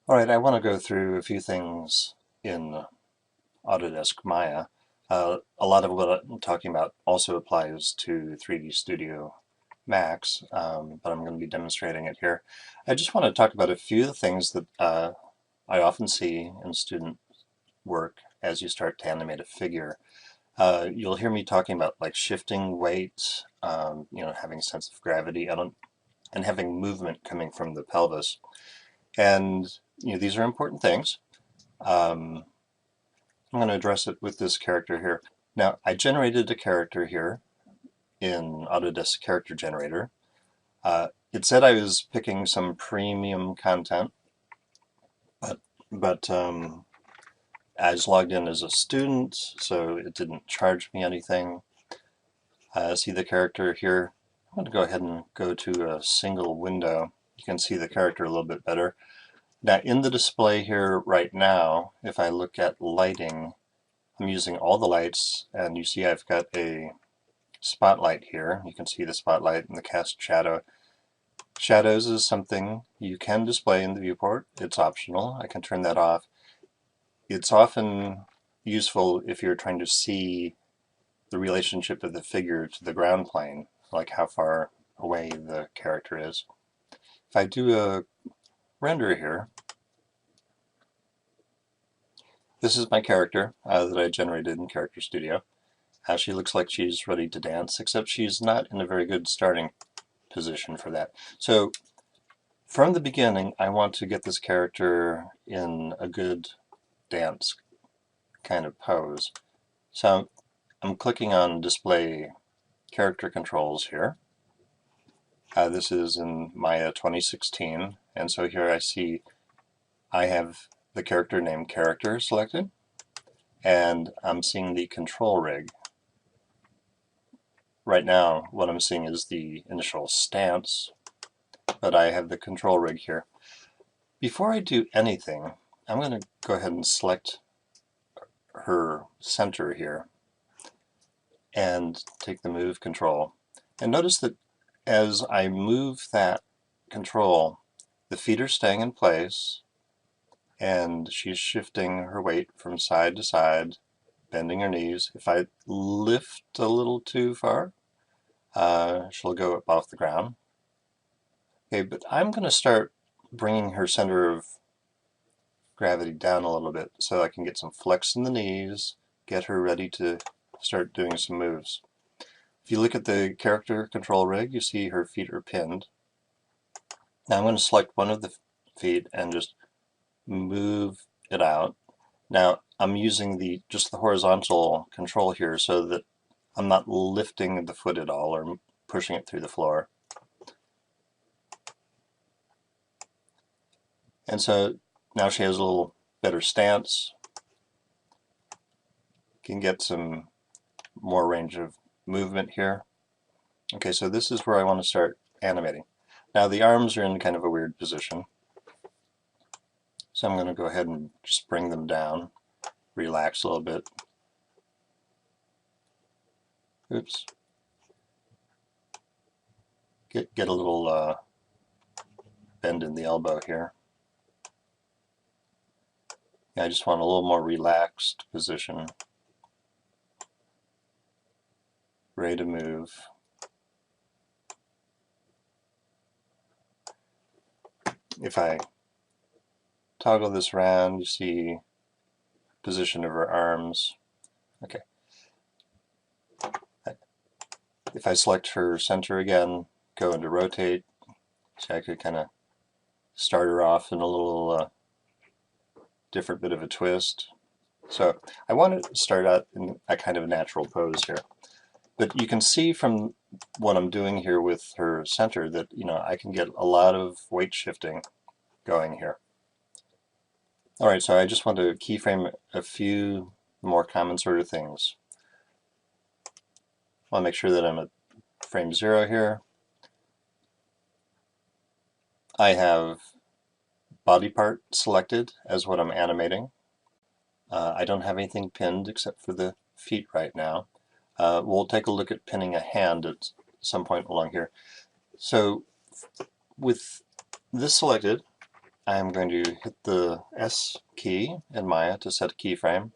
All right, I want to go through a few things in Autodesk Maya. A lot of what I'm talking about also applies to 3D Studio Max, but I'm going to be demonstrating it here. I just want to talk about a few of the things that I often see in student work as you start to animate a figure. You'll hear me talking about like shifting weight, having a sense of gravity, and having movement coming from the pelvis. And these are important things. Um, I'm going to address it with this character here. Now, I generated a character here in Autodesk Character Generator. It said I was picking some premium content, but I was logged in as a student, so it didn't charge me anything. See the character here. I'm going to go ahead and go to a single window. You can see the character a little bit better. Now, in the display here right now, if I look at lighting, I'm using all the lights, and you see I've got a spotlight here. You can see the spotlight and the cast shadow. Shadows is something you can display in the viewport. It's optional. I can turn that off. It's often useful if you're trying to see the relationship of the figure to the ground plane, like how far away the character is. If I do a render here, this is my character that I generated in Character Studio. She looks like she's ready to dance, except she's not in a very good starting position for that. So from the beginning, I want to get this character in a good dance kind of pose. So I'm clicking on Display Character Controls here. This is in Maya 2016, and so here I see I have the character named Character selected, and I'm seeing the control rig. Right now, what I'm seeing is the initial stance, but I have the control rig here. Before I do anything, I'm going to go ahead and select her center here and take the move control. And notice that as I move that control, the feet are staying in place and she's shifting her weight from side to side, bending her knees. If I lift a little too far, she'll go up off the ground. Okay, but I'm going to start bringing her center of gravity down a little bit so I can get some flex in the knees, get her ready to start doing some moves. If you look at the character control rig, you see her feet are pinned. Now I'm going to select one of the feet and just move it out. Now I'm using just the horizontal control here so that I'm not lifting the foot at all or pushing it through the floor. And so now she has a little better stance. Can get some more range of movement here. Okay, so this is where I want to start animating. Now the arms are in kind of a weird position. So I'm going to go ahead and just bring them down, relax a little bit. Oops. Get a little bend in the elbow here. Yeah, I just want a little more relaxed position. Ready to move. If I toggle this around, you see position of her arms. Okay. If I select her center again, go into rotate, so I could kind of start her off in a little different bit of a twist. So I want to start out in a kind of natural pose here. But you can see from what I'm doing here with her center that, I can get a lot of weight shifting going here. All right, so I just want to keyframe a few more common sort of things. I want to make sure that I'm at frame 0 here. I have body part selected as what I'm animating. I don't have anything pinned except for the feet right now. We'll take a look at pinning a hand at some point along here. So with this selected, I'm going to hit the S key in Maya to set a keyframe,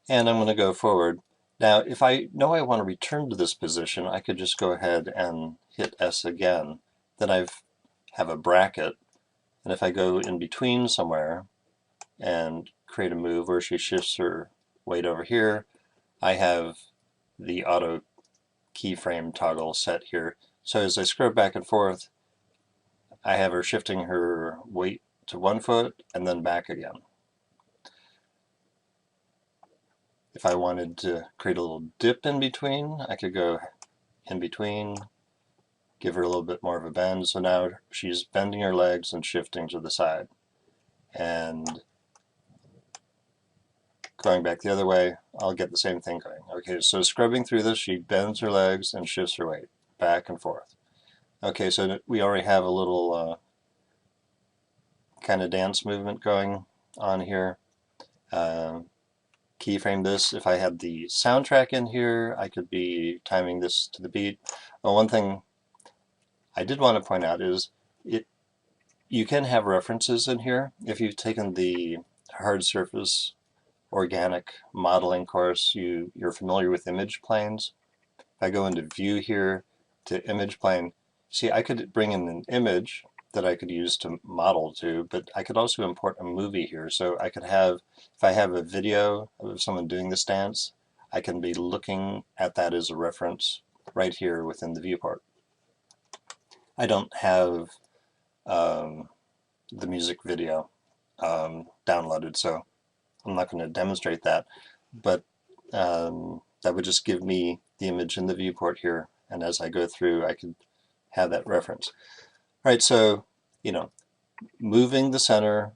and I'm going to go forward. Now, if I know I want to return to this position, I could just go ahead and hit S again. Then I have a bracket, and if I go in between somewhere and create a move where she shifts her weight over here, I have the auto keyframe toggle set here. So as I scrub back and forth, I have her shifting her weight to one foot and then back again. If I wanted to create a little dip in between, I could go in between, give her a little bit more of a bend. So now she's bending her legs and shifting to the side. And going back the other way, I'll get the same thing going. Okay, so scrubbing through this, she bends her legs and shifts her weight back and forth. Okay, so we already have a little kind of dance movement going on here. Keyframe this. If I had the soundtrack in here, I could be timing this to the beat. Well, one thing I did want to point out is you can have references in here. If you've taken the hard surface organic modeling course, you're familiar with image planes. If I go into view here to image plane, see, I could bring in an image that I could use to model to, but I could also import a movie here. So I could have, if I have a video of someone doing this dance, I can be looking at that as a reference right here within the viewport. I don't have the music video downloaded, so I'm not going to demonstrate that, but that would just give me the image in the viewport here, and as I go through, I could have that reference. All right, so, moving the center,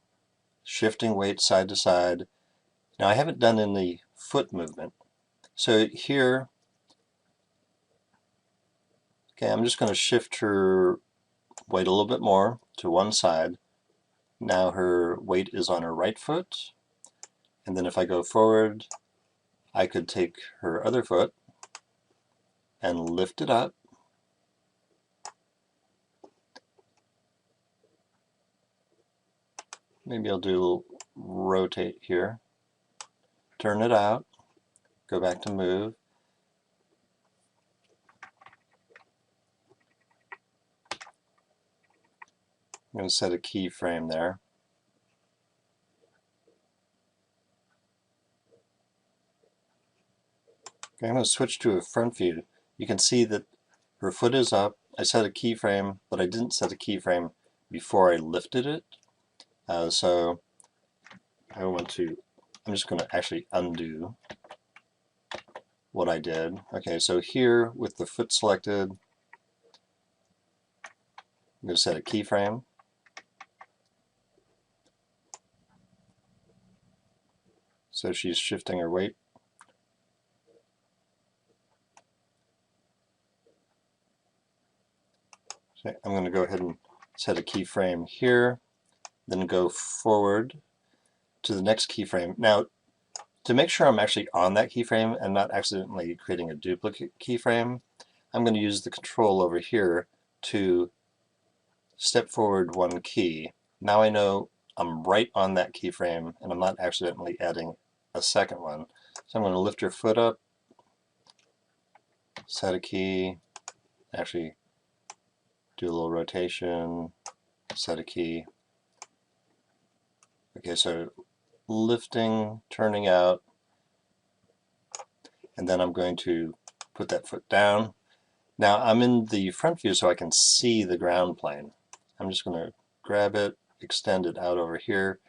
shifting weight side to side. Now, I haven't done any foot movement. So here, okay, I'm just going to shift her weight a little bit more to one side. Now her weight is on her right foot. And then if I go forward, I could take her other foot and lift it up. Maybe I'll do a little rotate here. Turn it out. Go back to move. I'm going to set a keyframe there. Okay, I'm going to switch to a front view. You can see that her foot is up. I set a keyframe, but I didn't set a keyframe before I lifted it. So I'm just going to actually undo what I did. Okay, so here with the foot selected, I'm going to set a keyframe. So she's shifting her weight. So I'm going to go ahead and set a keyframe here, then go forward to the next keyframe. Now, to make sure I'm actually on that keyframe and not accidentally creating a duplicate keyframe, I'm going to use the control over here to step forward one key. Now I know I'm right on that keyframe and I'm not accidentally adding a second one. So I'm going to lift your foot up, set a key, actually do a little rotation, set a key. Okay, so lifting, turning out, and then I'm going to put that foot down. Now I'm in the front view so I can see the ground plane. I'm just going to grab it, extend it out over here.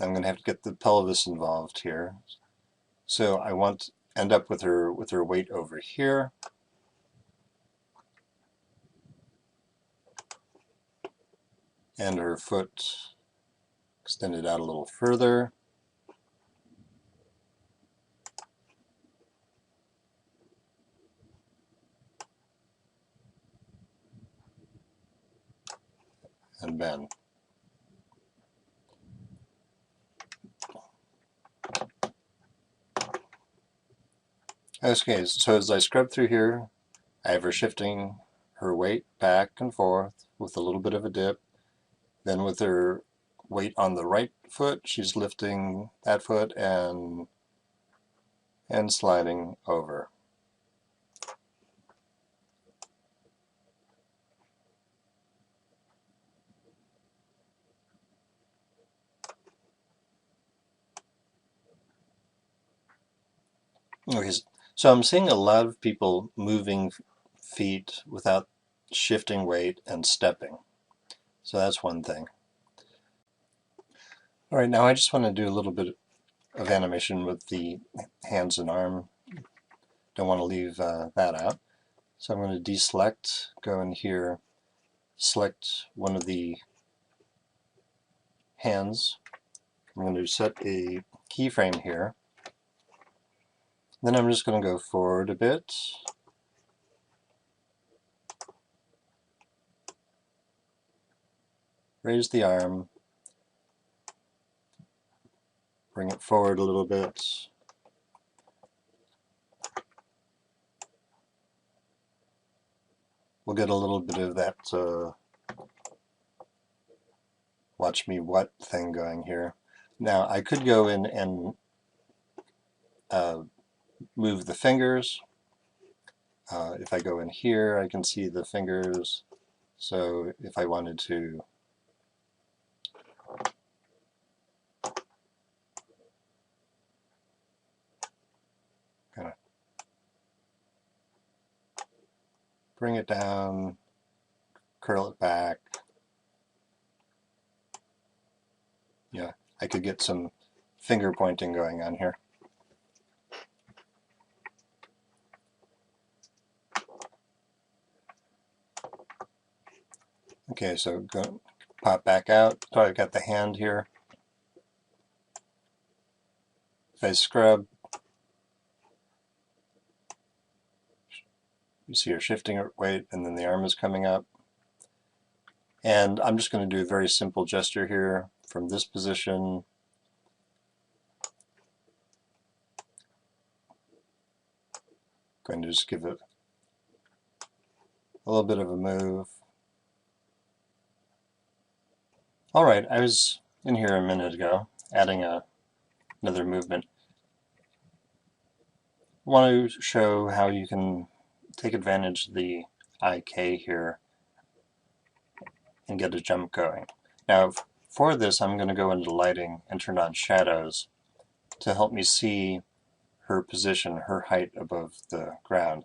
I'm going to have to get the pelvis involved here. So I want to end up with her weight over here. And her foot extended out a little further. And bend. Okay, so as I scrub through here, I have her shifting her weight back and forth with a little bit of a dip. Then with her weight on the right foot, she's lifting that foot and sliding over. Okay, so I'm seeing a lot of people moving feet without shifting weight and stepping. So that's one thing. All right, now I just want to do a little bit of animation with the hands and arm. Don't want to leave that out. So I'm going to deselect, go in here, select one of the hands. I'm going to set a keyframe here. Then I'm just going to go forward a bit. Raise the arm. Bring it forward a little bit. We'll get a little bit of that watch me what thing going here. Now I could go in and move the fingers. If I go in here, I can see the fingers. So if I wanted to kind of bring it down, curl it back, yeah, I could get some finger pointing going on here. Okay, so go pop back out. So I've got the hand here. If I scrub, you see her shifting her weight, and then the arm is coming up. And I'm just going to do a very simple gesture here from this position. Going to just give it a little bit of a move. All right, I was in here a minute ago adding another movement. I want to show how you can take advantage of the IK here and get a jump going. Now for this I'm going to go into lighting and turn on shadows to help me see her position, her height above the ground.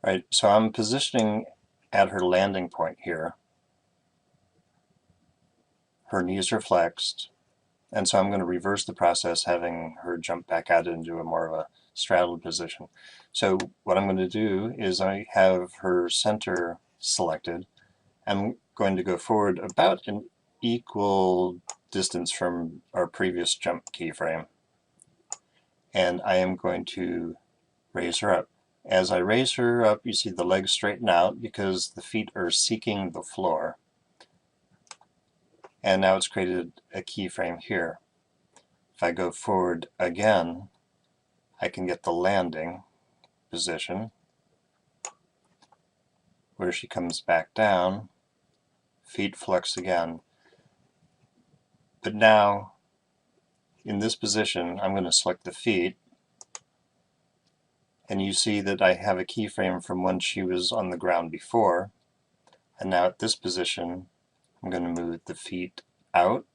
Right, so I'm positioning at her landing point here. Her knees are flexed, and so I'm going to reverse the process, having her jump back out into a more of a straddled position. So what I'm going to do is I have her center selected. I'm going to go forward about an equal distance from our previous jump keyframe, and I am going to raise her up. As I raise her up, you see the legs straighten out because the feet are seeking the floor. And now it's created a keyframe here. If I go forward again, I can get the landing position where she comes back down, feet flex again. But now, in this position, I'm going to select the feet, and you see that I have a keyframe from when she was on the ground before. And now at this position, I'm going to move the feet out,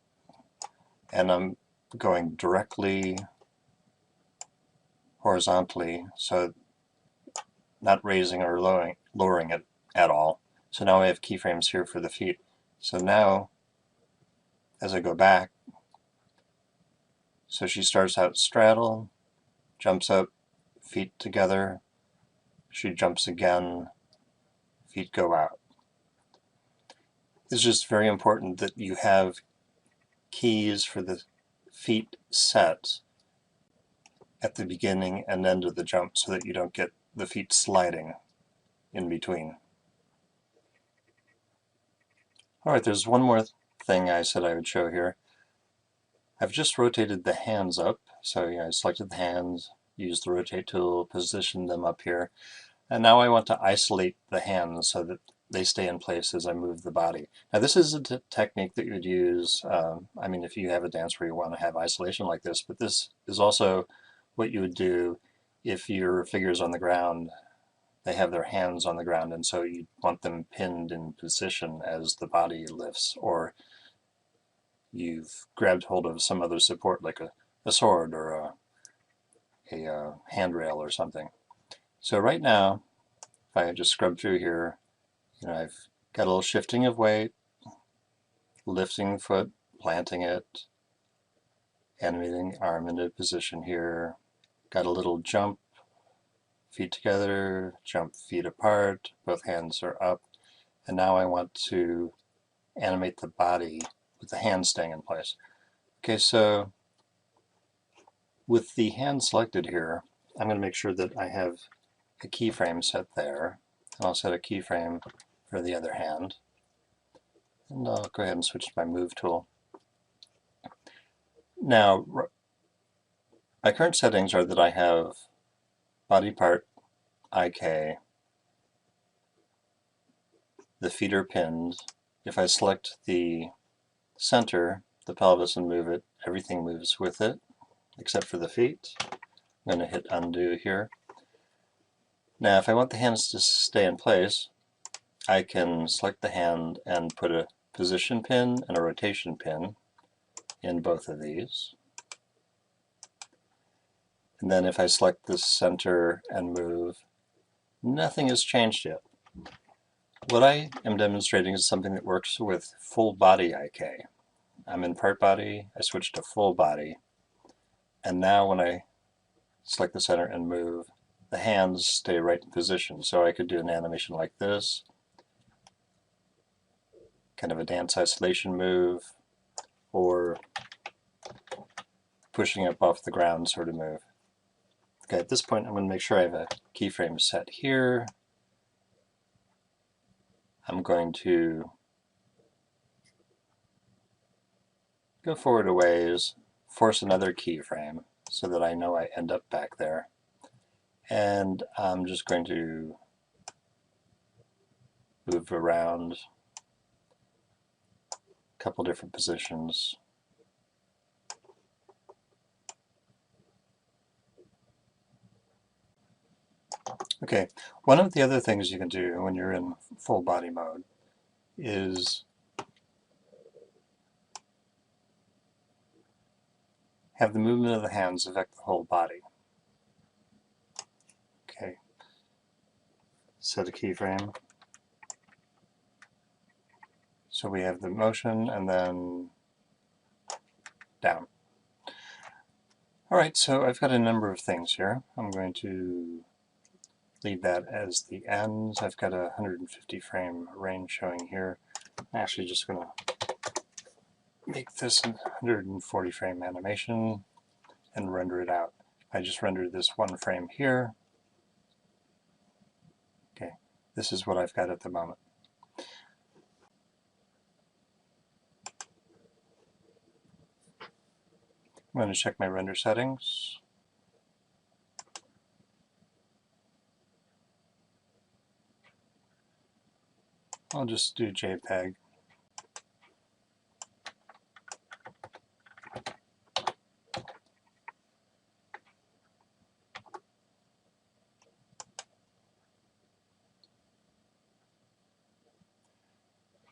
and I'm going directly horizontally, so not raising or lowering it at all. So now I have keyframes here for the feet. So now, as I go back, so she starts out straddle, jumps up, feet together, she jumps again, feet go out. It's just very important that you have keys for the feet set at the beginning and end of the jump so that you don't get the feet sliding in between. Alright, there's one more thing I said I would show here. I've just rotated the hands up, so I selected the hands. use the rotate tool, position them up here. And now I want to isolate the hands so that they stay in place as I move the body. Now this is a technique that you would use, I mean, if you have a dance where you want to have isolation like this, but this is also what you would do if your figure's on the ground. They have their hands on the ground, and so you want them pinned in position as the body lifts, or you've grabbed hold of some other support like a sword or a handrail or something. So right now, if I just scrub through here, I've got a little shifting of weight, lifting foot, planting it, animating arm into position here, got a little jump, feet together, jump feet apart, both hands are up, and now I want to animate the body with the hands staying in place. Okay, so with the hand selected here, I'm going to make sure that I have a keyframe set there, and I'll set a keyframe for the other hand. And I'll go ahead and switch to my move tool. Now, my current settings are that I have body part IK, the feet are pinned. If I select the center, the pelvis, and move it, everything moves with it, except for the feet. I'm going to hit undo here. Now, if I want the hands to stay in place, I can select the hand and put a position pin and a rotation pin in both of these. And then if I select the center and move, nothing has changed yet. What I am demonstrating is something that works with full body IK. I'm in part body, I switch to full body, and now when I select the center and move, the hands stay right in position. So I could do an animation like this, kind of a dance isolation move, or pushing up off the ground sort of move. Okay, at this point I'm going to make sure I have a keyframe set here. I'm going to go forward a ways, force another keyframe so that I know I end up back there. And I'm just going to move around a couple different positions. Okay, one of the other things you can do when you're in full body mode is have the movement of the hands affect the whole body. Okay, set a keyframe. So we have the motion and then down. Alright, so I've got a number of things here. I'm going to leave that as the ends. I've got a 150 frame range showing here. I'm actually just going to make this a 140 frame animation and render it out. I just rendered this one frame here. Okay, this is what I've got at the moment. I'm going to check my render settings. I'll just do JPEG.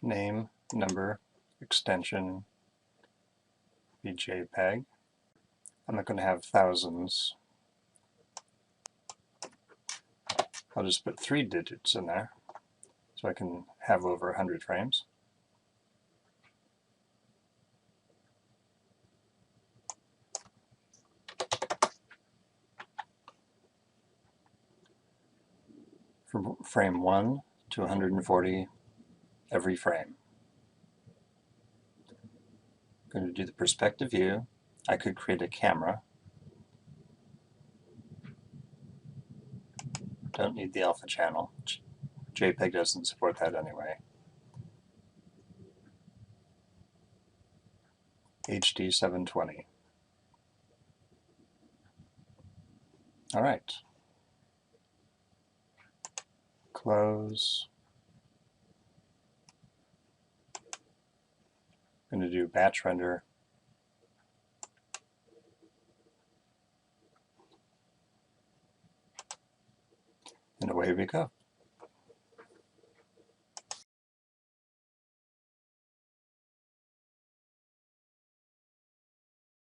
Name, number, extension, be JPEG. I'm not going to have thousands. I'll just put 3 digits in there so I can have over 100 frames. From frame 1 to 140 every frame. I'm going to do the perspective view. I could create a camera. Don't need the alpha channel. JPEG doesn't support that anyway. HD 720. All right. Close. I'm going to do batch render. And away we go.